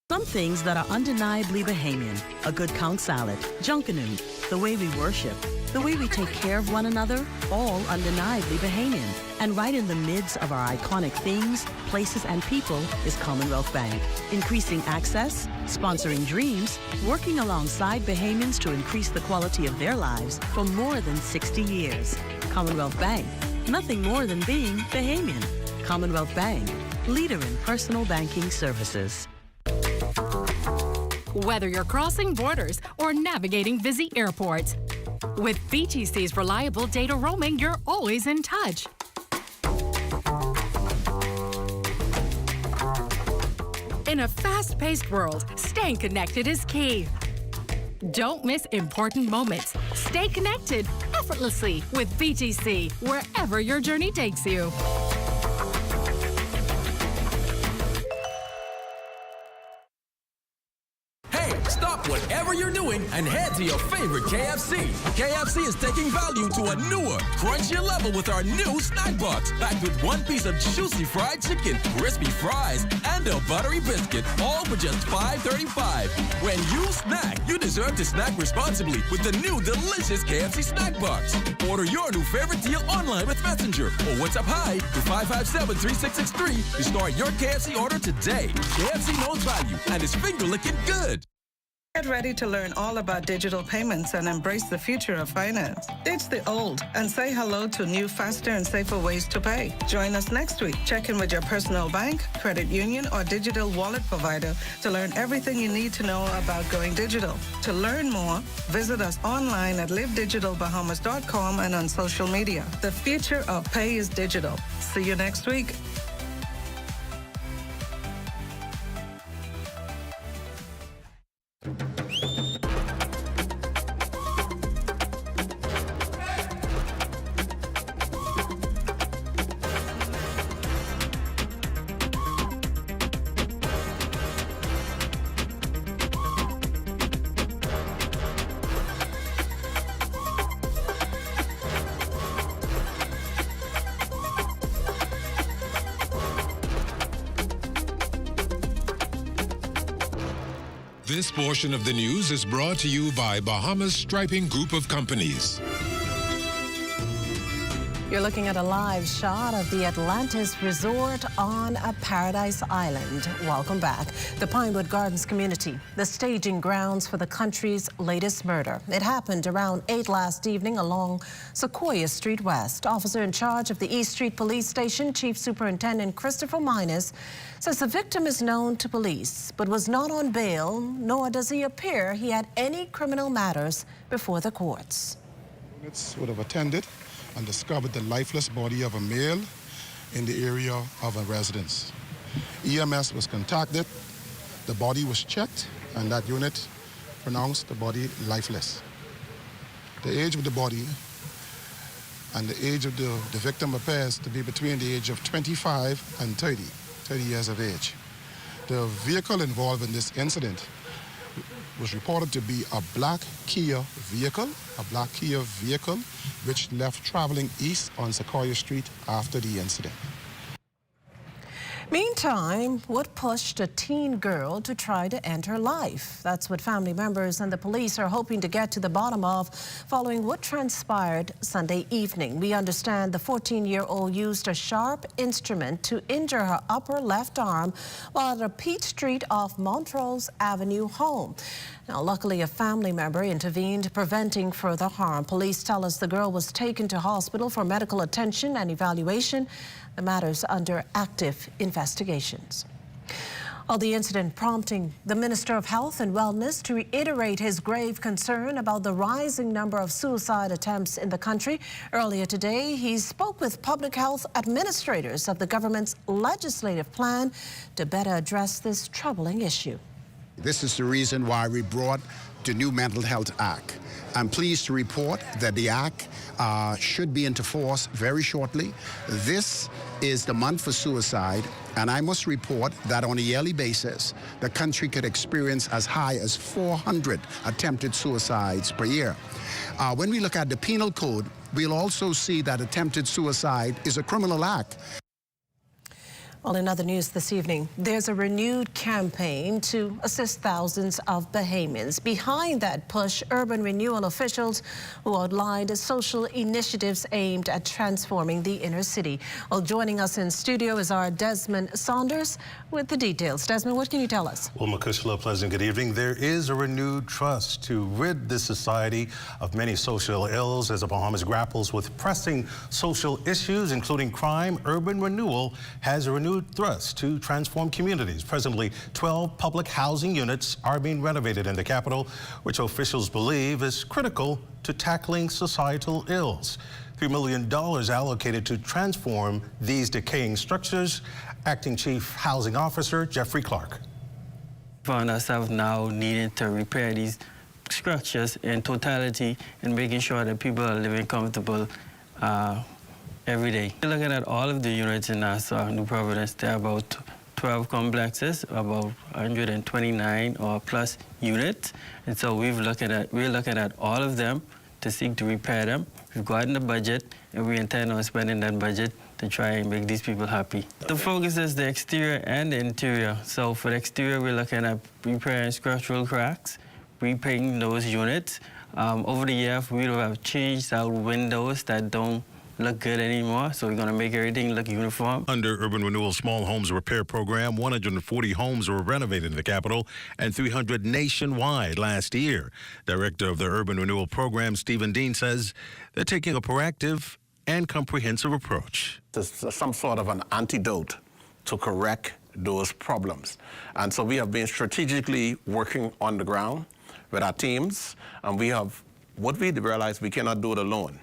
Some things that are undeniably Bahamian. A good count salad, Junkanoo, the way we worship, the way we take care of one another, all undeniably Bahamian. And right in the midst of our iconic things, places, and people is Commonwealth Bank. Increasing access, sponsoring dreams, working alongside Bahamians to increase the quality of their lives for more than 60 years. Commonwealth Bank, nothing more than being Bahamian. Commonwealth Bank, leader in personal banking services. Whether you're crossing borders or navigating busy airports, with BGC's reliable data roaming, you're always in touch. In a fast-paced world, staying connected is key. Don't miss important moments. Stay connected effortlessly with BGC, wherever your journey takes you. Whatever you're doing and head to your favorite KFC. KFC is taking value to a newer, crunchier level with our new snack box, packed with 1 piece of juicy fried chicken, crispy fries, and a buttery biscuit, all for just $5.35. When you snack, you deserve to snack responsibly with the new delicious KFC snack box. Order your new favorite deal online with Messenger or WhatsApp Hi to 557-3663 to start your KFC order today. KFC knows value and is finger-licking good. Get ready to learn all about digital payments and embrace the future of finance. Ditch the old and say hello to new, faster, and safer ways to pay. Join us next week. Check in with your personal bank, credit union, or digital wallet provider to learn everything you need to know about going digital. To learn more, visit us online at livedigitalbahamas.com and on social media. The future of pay is digital. See you next week. This portion of the news is brought to you by Bahamas Striping Group of Companies. You're looking at a live shot of the Atlantis Resort on a Paradise Island. Welcome back. The Pinewood Gardens community, the staging grounds for the country's latest murder. It happened around 8 last evening along Sequoia Street West. Officer in charge of the East Street Police Station, Chief Superintendent Christopher Minus, says the victim is known to police, but was not on bail, nor does he appear he had any criminal matters before the courts. Units would have attended and discovered the lifeless body of a male in the area of a residence. EMS was contacted, the body was checked, and that unit pronounced the body lifeless. The age of the body and the age of the victim appears to be between the age of 25 and 30 years of age. The vehicle involved in this incident was reported to be a black Kia vehicle, which left traveling east on Sequoia Street after the incident. Meantime, what pushed a teen girl to try to end her life? That's what family members and the police are hoping to get to the bottom of following what transpired Sunday evening. We understand the 14-year-old used a sharp instrument to injure her upper left arm while at a Peach Street off Montrose Avenue home. Now, luckily, a family member intervened, preventing further harm. Police tell us the girl was taken to hospital for medical attention and evaluation. The matter's under active investigations. Well, the incident prompting the Minister of Health and Wellness to reiterate his grave concern about the rising number of suicide attempts in the country. Earlier today, he spoke with public health administrators of the government's legislative plan to better address this troubling issue. This is the reason why we brought the new Mental Health Act. I'm pleased to report that the act should be into force very shortly. This is the month for suicide, and I must report that on a yearly basis, the country could experience as high as 400 attempted suicides per year. When we look at the penal code, we'll also see that attempted suicide is a criminal act. Well, in other news this evening, there's a renewed campaign to assist thousands of Bahamians. Behind that push, urban renewal officials who outlined social initiatives aimed at transforming the inner city. Well, joining us in studio is our Desmond Saunders with the details. Desmond, what can you tell us? Well, Makushla, pleasant good evening. There is a renewed trust to rid this society of many social ills as the Bahamas grapples with pressing social issues, including crime. Urban renewal has a renewed thrust to transform communities. Presently, 12 public housing units are being renovated in the capital, which officials believe is critical to tackling societal ills. $3 million allocated to transform these decaying structures. Acting Chief Housing Officer Jeffrey Clark. Found ourselves now needing to repair these structures in totality and making sure that people are living comfortable every day. Looking at all of the units in Nassau, New Providence, there are about 12 complexes, about 129 or plus units. And so we're looking at all of them to seek to repair them. We've gotten the budget, and we intend on spending that budget to try and make these people happy. The focus is the exterior and the interior. So for the exterior, we're looking at repairing structural cracks, repainting those units. Over the years, we have changed our windows that don't look good anymore, so we're going to make everything look uniform. Under Urban Renewal Small Homes Repair Program, 140 homes were renovated in the capital and 300 nationwide last year. Director of the Urban Renewal Program, Stephen Dean, says they're taking a proactive and comprehensive approach. There's some sort of an antidote to correct those problems. And so we have been strategically working on the ground with our teams, and what we realized we cannot do it alone.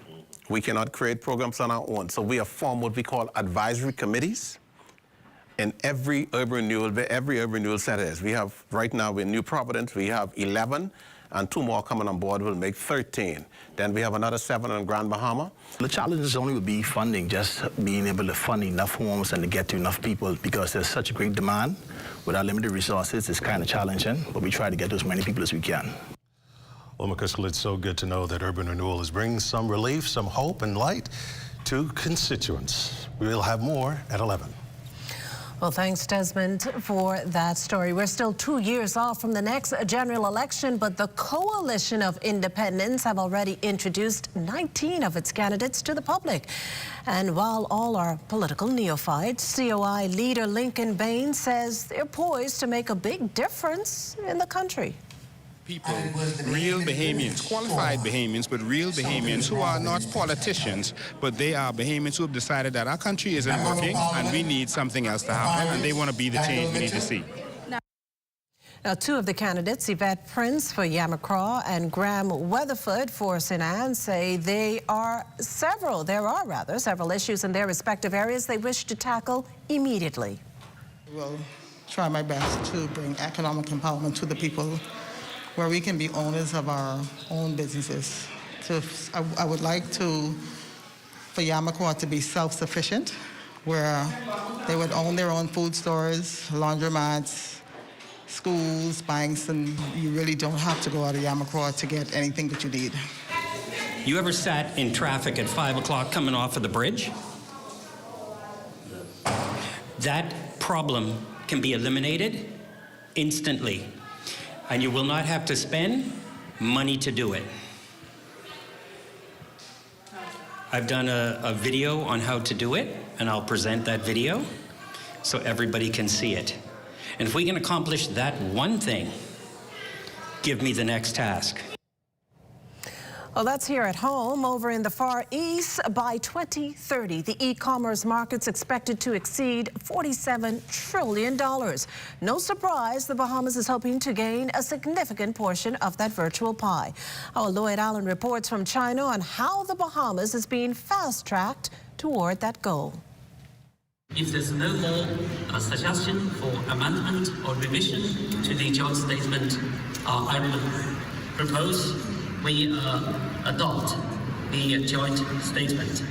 We cannot create programs on our own. So we have formed what we call advisory committees in every urban renewal center. We have, right now in New Providence, we have 11, and 2 more coming on board will make 13. Then we have another 7 in Grand Bahama. The challenge only will be funding, just being able to fund enough homes and to get to enough people, because there's such a great demand. With our limited resources, it's kind of challenging, but we try to get to as many people as we can. Well, Makushla, it's so good to know that urban renewal is bringing some relief, some hope and light to constituents. We'll have more at 11. Well, thanks, Desmond, for that story. We're still 2 years off from the next general election, but the Coalition of Independents have already introduced 19 of its candidates to the public. And while all are political neophytes, COI leader Lincoln Bain says they're poised to make a big difference in the country. People, real Bahamians, qualified Bahamians, but real Bahamians who are not politicians, but they are Bahamians who have decided that our country isn't working and we need something else to happen, and they want to be the change we need to see. Now, two of the candidates, Yvette Prince for Yamacraw and Graham Weatherford for St. Anne, say there are several issues in their respective areas they wish to tackle immediately. I will try my best to bring economic empowerment to the people, where we can be owners of our own businesses. I would like for Yamacraw to be self-sufficient, where they would own their own food stores, laundromats, schools, banks, and you really don't have to go out of Yamacraw to get anything that you need. You ever sat in traffic at 5 o'clock coming off of the bridge? That problem can be eliminated instantly, and you will not have to spend money to do it. I've done a video on how to do it, and I'll present that video so everybody can see it. And if we can accomplish that one thing, give me the next task. Well, that's here at home. Over in the Far East, by 2030, the e-commerce market's expected to exceed $47 trillion. No surprise, the Bahamas is hoping to gain a significant portion of that virtual pie. Our Lloyd Allen reports from China on how the Bahamas is being fast-tracked toward that goal. If there's no more suggestion for amendment or revision to the joint statement, I would propose we adopt the joint statement.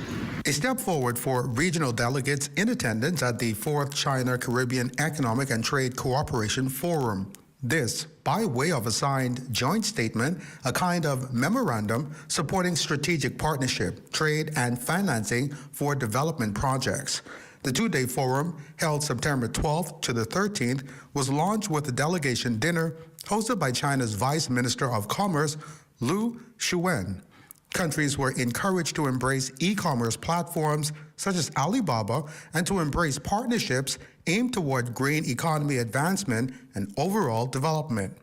A step forward for regional delegates in attendance at the 4th China-Caribbean Economic and Trade Cooperation Forum. This by way of a signed joint statement, a kind of memorandum supporting strategic partnership, trade, and financing for development projects. The two-day forum, held September 12th to the 13th, was launched with a delegation dinner hosted by China's Vice Minister of Commerce, Liu Shuwen. Countries were encouraged to embrace e-commerce platforms such as Alibaba and to embrace partnerships aimed toward green economy advancement and overall development.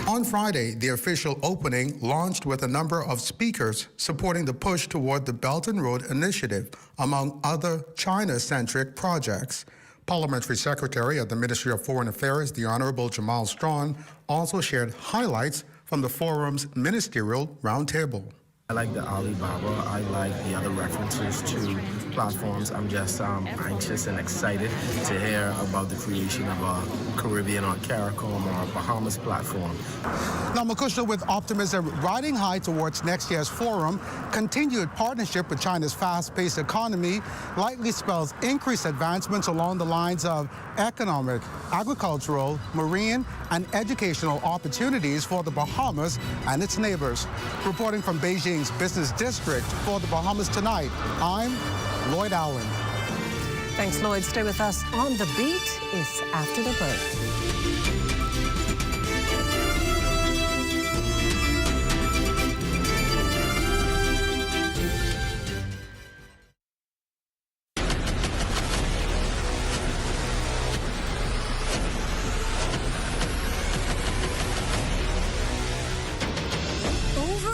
On Friday, the official opening launched with a number of speakers supporting the push toward the Belt and Road Initiative, among other China-centric projects. Parliamentary Secretary at the Ministry of Foreign Affairs, the Honorable Jamal Strawn, also shared highlights from the forum's ministerial roundtable. I like the Alibaba. I like the other references to platforms. I'm just anxious and excited to hear about the creation of a Caribbean or CARICOM or Bahamas platform. Now, Makushla, with optimism riding high towards next year's forum, continued partnership with China's fast-paced economy likely spells increased advancements along the lines of economic, agricultural, marine, and educational opportunities for the Bahamas and its neighbors. Reporting from Beijing's Business District for the Bahamas Tonight, I'm Lloyd Allen. Thanks, Lloyd. Stay with us. On the Beat is after the break.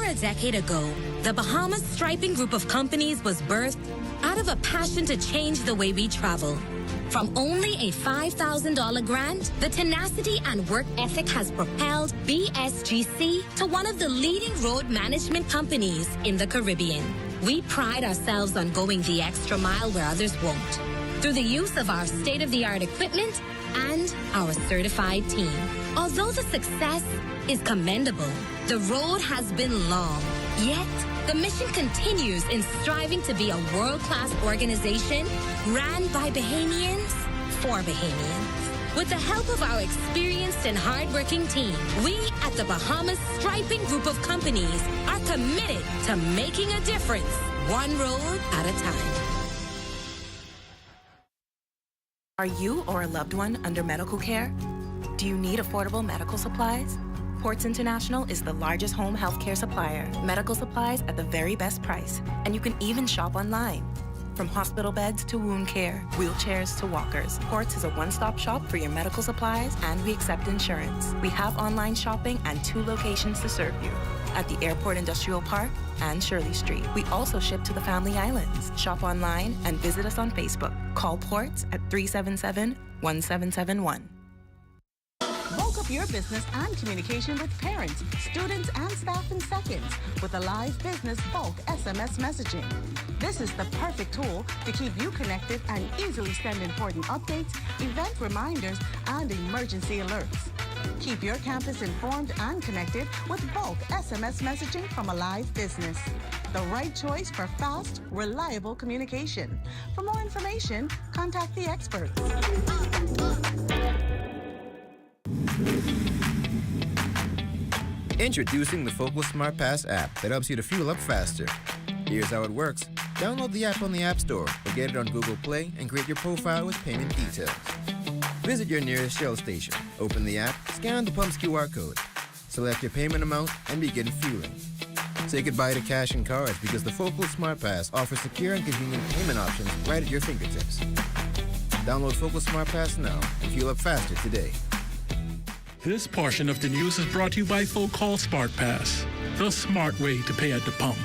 A decade ago, the Bahamas Striping Group of companies was birthed out of a passion to change the way we travel. From only a $5,000 grant, the tenacity and work ethic has propelled BSGC to one of the leading road management companies in the Caribbean. We pride ourselves on going the extra mile where others won't, through the use of our state-of-the-art equipment and our certified team. Although the success is commendable, the road has been long. Yet, the mission continues in striving to be a world-class organization ran by Bahamians for Bahamians. With the help of our experienced and hardworking team, we at the Bahamas Striping Group of companies are committed to making a difference, one road at a time. Are you or a loved one under medical care? Do you need affordable medical supplies? Ports International is the largest home healthcare supplier. Medical supplies at the very best price. And you can even shop online. From hospital beds to wound care, wheelchairs to walkers, Ports is a one-stop shop for your medical supplies, and we accept insurance. We have online shopping and 2 locations to serve you, at the Airport Industrial Park and Shirley Street. We also ship to the Family Islands. Shop online and visit us on Facebook. Call Ports at 377-1771. Bulk up your business and communication with parents, students, and staff in seconds with a live business bulk SMS messaging. This is the perfect tool to keep you connected and easily send important updates, event reminders, and emergency alerts. Keep your campus informed and connected with bulk SMS messaging from a live business. The right choice for fast, reliable communication. For more information, contact the experts. Introducing the Focal Smart Pass app that helps you to fuel up faster. Here's how it works. Download the app on the App Store or get it on Google Play and create your profile with payment details. Visit your nearest Shell station, open the app, scan the pump's QR code, select your payment amount, and begin fueling. Say goodbye to cash and cards because the Focal Smart Pass offers secure and convenient payment options right at your fingertips. Download Focal Smart Pass now and fuel up faster today. This portion of the news is brought to you by Focal Smart Pass, the smart way to pay at the pump.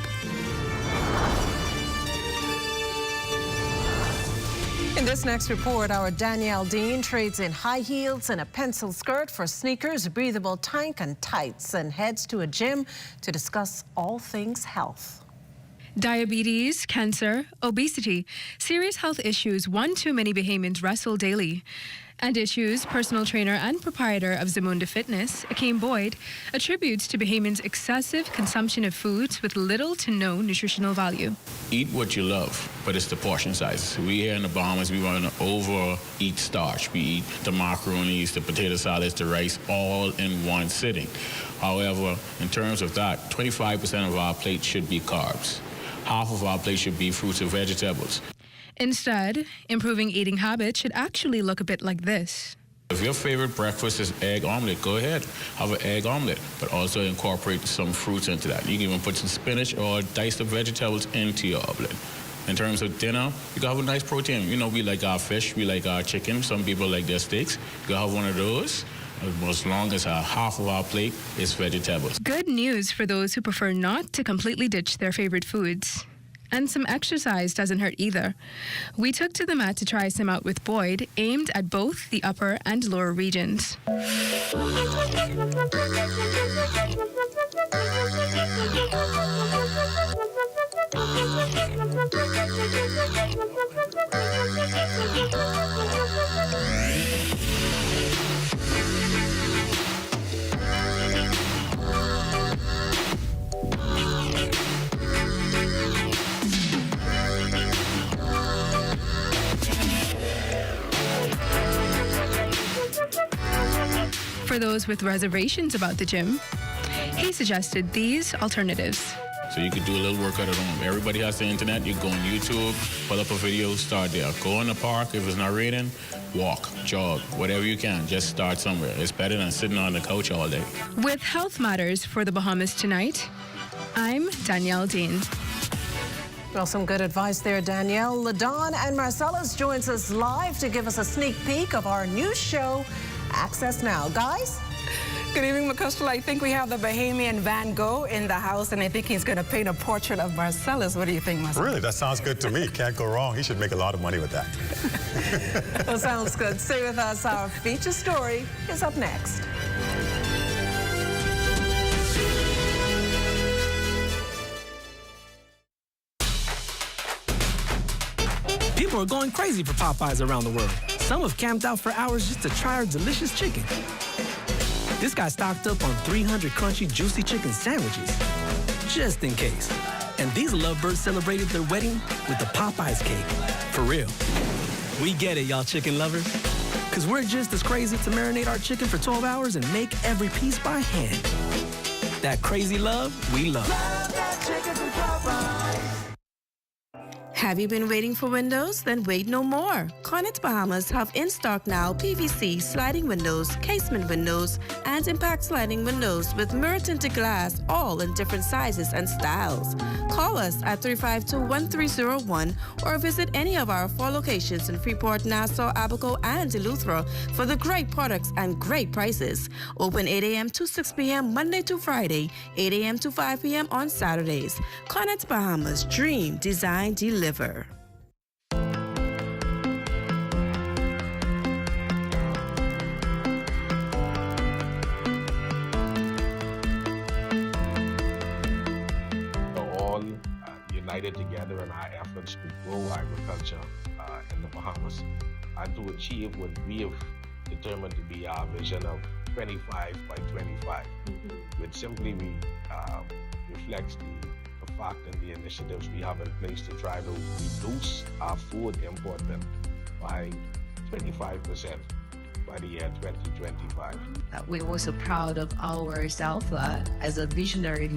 In this next report, our Danielle Dean trades in high heels and a pencil skirt for sneakers, a breathable tank, and tights, and heads to a gym to discuss all things health. Diabetes, cancer, obesity, serious health issues one too many Bahamians wrestle daily. And issues personal trainer and proprietor of Zamunda Fitness, Akeem Boyd, attributes to Bahamians' excessive consumption of foods with little to no nutritional value. Eat what you love, but it's the portion size. We here in the Bahamas, we want to overeat starch. We eat the macaronis, the potato salads, the rice, all in one sitting. However, in terms of that, 25% of our plate should be carbs. Half of our plate should be fruits and vegetables. Instead, improving eating habits should actually look a bit like this. If your favorite breakfast is egg omelet, go ahead, have an egg omelet, but also incorporate some fruits into that. You can even put some spinach or diced up vegetables into your omelet. In terms of dinner, you can have a nice protein. You know, we like our fish, we like our chicken. Some people like their steaks. You can have one of those, as long as half of our plate is vegetables. Good news for those who prefer not to completely ditch their favorite foods. And some exercise doesn't hurt either. We took to the mat to try some out with Boyd, aimed at both the upper and lower regions. For those with reservations about the gym, he suggested these alternatives. So you could do a little workout at home. Everybody has the internet. You go on YouTube, pull up a video, start there. Go in the park. If it's not raining, walk, jog, whatever you can. Just start somewhere. It's better than sitting on the couch all day. With Health Matters for the Bahamas tonight, I'm Danielle Dean. Well, some good advice there, Danielle. LaDon and Marcellus joins us live to give us a sneak peek of our new show, Access Now. Guys? Good evening, McCuskey. I think we have the Bahamian Van Gogh in the house, and I think he's going to paint a portrait of Marcellus. What do you think, Marcellus? Really? That sounds good to me. Can't go wrong. He should make a lot of money with that. Well, sounds good. Stay with us. Our feature story is up next. People are going crazy for Popeyes around the world. Some have camped out for hours just to try our delicious chicken. This guy stocked up on 300 crunchy, juicy chicken sandwiches, just in case. And these lovebirds celebrated their wedding with the Popeyes cake. For real. We get it, y'all chicken lovers. Because we're just as crazy to marinate our chicken for 12 hours and make every piece by hand. That crazy love, we love. Love that chicken from Popeyes. Have you been waiting for windows? Then wait no more. Cornet Bahamas have in stock now PVC sliding windows, casement windows, and impact sliding windows with mirror tinted glass, all in different sizes and styles. Call us at 352-1301 or visit any of our 4 locations in Freeport, Nassau, Abaco, and Eleuthera for the great products and great prices. Open 8 a.m. to 6 p.m. Monday to Friday, 8 a.m. to 5 p.m. on Saturdays. Cornet Bahamas, dream, design, deliver. All united together in our efforts to grow agriculture in the Bahamas and to achieve what we have determined to be our vision of 25 by 25, which simply reflects the fact and the initiatives we have in place to try to reduce our food importing by 25% by the year 2025. We're also proud of ourselves as a visionary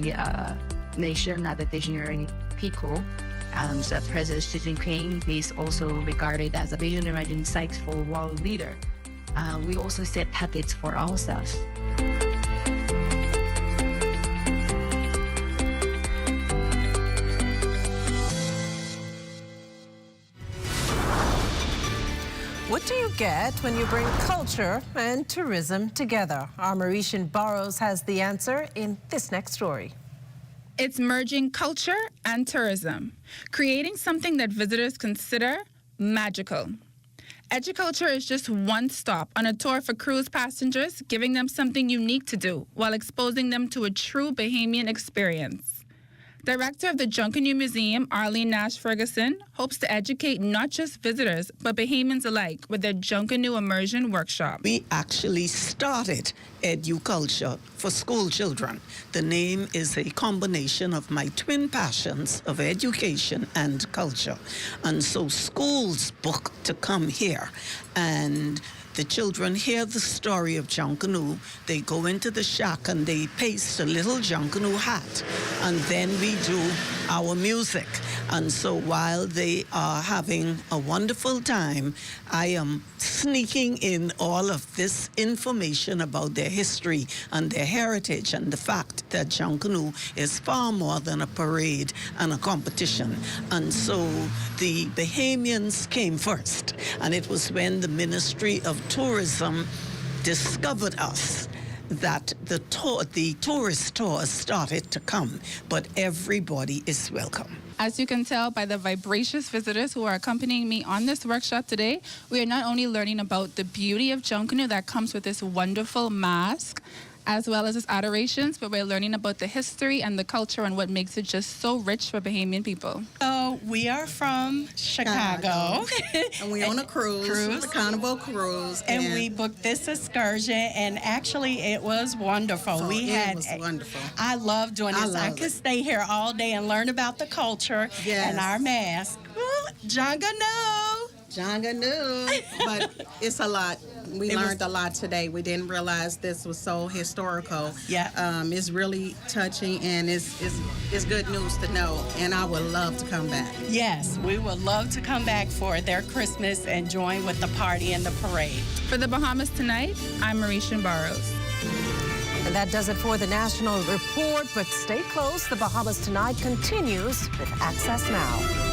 nation, as a visionary people. President Xi Jinping is also regarded as a visionary and insightful world leader. We also set targets for ourselves. What do you get when you bring culture and tourism together? Our Mauritian Burrows has the answer in this next story. It's merging culture and tourism, creating something that visitors consider magical. Educulture is just one stop on a tour for cruise passengers, giving them something unique to do while exposing them to a true Bahamian experience. Director of the Junkanoo Museum, Arlene Nash Ferguson, hopes to educate not just visitors, but Bahamians alike with their Junkanoo Immersion Workshop. We actually started Educulture for school children. The name is a combination of my twin passions of education and culture. And so schools book to come here, and the children hear the story of Junkanoo. They go into the shack and they paste a little Junkanoo hat. And then we do our music. And so while they are having a wonderful time, I am sneaking in all of this information about their history and their heritage and the fact that Junkanoo is far more than a parade and a competition. And so the Bahamians came first. And it was when the Ministry of Tourism discovered us that the tourist tours started to come, but everybody is welcome. As you can tell by the vivacious visitors who are accompanying me on this workshop today, we are not only learning about the beauty of Junkanoo that comes with this wonderful mask, as well as its adorations, but we're learning about the history and the culture and what makes it just so rich for Bahamian people. We are from Chicago. And we own a cruise, the Carnival Cruise. And we booked this excursion, and actually it was wonderful. It was wonderful. I love doing this. I could stay here all day and learn about the culture and our mask. Junkanoo. Junkanoo. But it's a lot. We learned a lot today. We didn't realize this was so historical. Yeah. It's really touching, and it's good news to know, and I would love to come back. Yes, we would love to come back for their Christmas and join with the party and the parade. For the Bahamas Tonight, I'm Mauritian Burrows. And that does it for the National Report, but stay close. The Bahamas Tonight continues with Access Now.